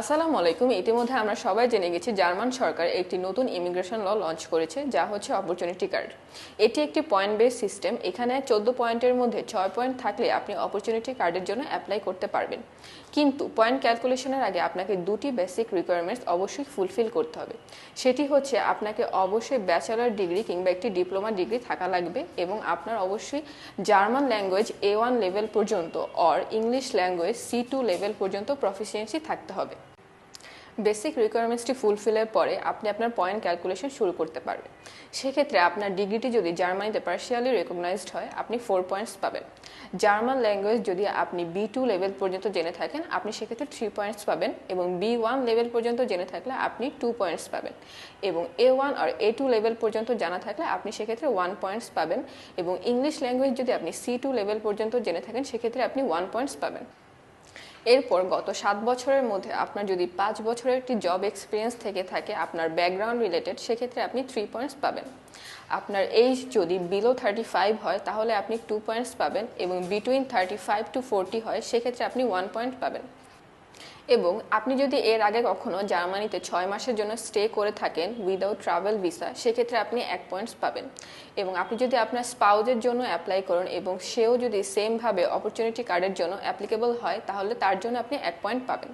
আসসালামু আলাইকুম। ইতিমধ্যে আমরা সবাই জেনে গেছি জার্মান সরকার একটি নতুন ইমিগ্রেশন ল লঞ্চ করেছে, যা হচ্ছে অপরচুনিটি কার্ড। এটি একটি পয়েন্ট বেস সিস্টেম। এখানে 14 পয়েন্টের মধ্যে 6 পয়েন্ট থাকলে আপনি অপরচুনিটি কার্ডের জন্য অ্যাপ্লাই করতে পারবেন। কিন্তু পয়েন্ট ক্যালকুলেশনের আগে আপনাকে দুটি বেসিক রিকোয়ারমেন্টস অবশ্যই ফুলফিল করতে হবে। সেটি হচ্ছে আপনাকে অবশ্যই ব্যাচেলর ডিগ্রি কিংবা একটি ডিপ্লোমা ডিগ্রি থাকা লাগবে এবং আপনার অবশ্যই জার্মান ল্যাঙ্গুয়েজ A1 লেভেল পর্যন্ত or English language C2 level পর্যন্ত প্রফিসিয়েন্সি থাকতে হবে। বেসিক রিকোয়ারমেন্টসটি ফুলফিলের পরে আপনি আপনার পয়েন্ট ক্যালকুলেশন শুরু করতে পারবেন। সেক্ষেত্রে আপনার ডিগ্রিটি যদি জার্মানিতে পার্শিয়ালি রেকগনাইজড হয়, আপনি 4 পয়েন্টস পাবেন। জার্মান ল্যাঙ্গুয়েজ যদি আপনি B2 লেভেল পর্যন্ত জেনে থাকেন, আপনি সেক্ষেত্রে 3 পয়েন্টস পাবেন এবং B1 লেভেল পর্যন্ত জেনে থাকলে আপনি 2 পয়েন্টস পাবেন এবং A1 আর A2 লেভেল পর্যন্ত জানা থাকলে আপনি সেক্ষেত্রে 1 পয়েন্টস পাবেন এবং ইংলিশ ল্যাঙ্গুয়েজ যদি আপনি C2 লেভেল পর্যন্ত জেনে থাকেন, সেক্ষেত্রে আপনি 1 পয়েন্টস পাবেন। এরপর গত 7 বছরের মধ্যে আপনার যদি 5 বছরের একটি জব এক্সপিরিয়েন্স থেকে থাকে আপনার ব্যাকগ্রাউন্ড রিলেটেড, সেক্ষেত্রে আপনি 3 পয়েন্টস পাবেন। আপনার এজ যদি বিলো 35 হয় তাহলে আপনি 2 পয়েন্টস পাবেন এবং বিটুইন 35 টু 40 হয়, সেক্ষেত্রে আপনি 1 পয়েন্ট পাবেন। এবং আপনি যদি এর আগে কখনো জার্মানিতে 6 মাসের জন্য স্টে করে থাকেন উইদাউট ট্রাভেল ভিসা, সেক্ষেত্রে আপনি 1 পয়েন্টস পাবেন। এবং আপনি যদি আপনার স্পাউজের জন্য অ্যাপ্লাই করেন এবং সেও যদি সেমভাবে অপরচুনিটি কার্ডের জন্য অ্যাপ্লিকেবল হয়, তাহলে তার জন্য আপনি 1 পয়েন্ট পাবেন।